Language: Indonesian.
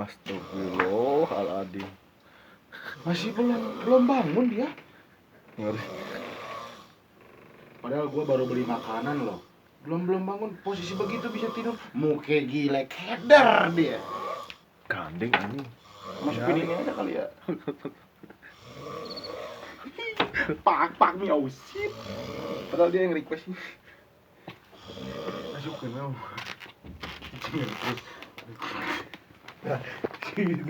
Astagfirullahaladzim. Masih belum bangun dia. Ngeri. Padahal gue baru beli makanan loh. Belum bangun, posisi begitu bisa tidur. Muka gila keder dia. Gandeng ini. Masukin ini aja kali ya. Pak miau shit. Padahal dia yang request. Masukin miau.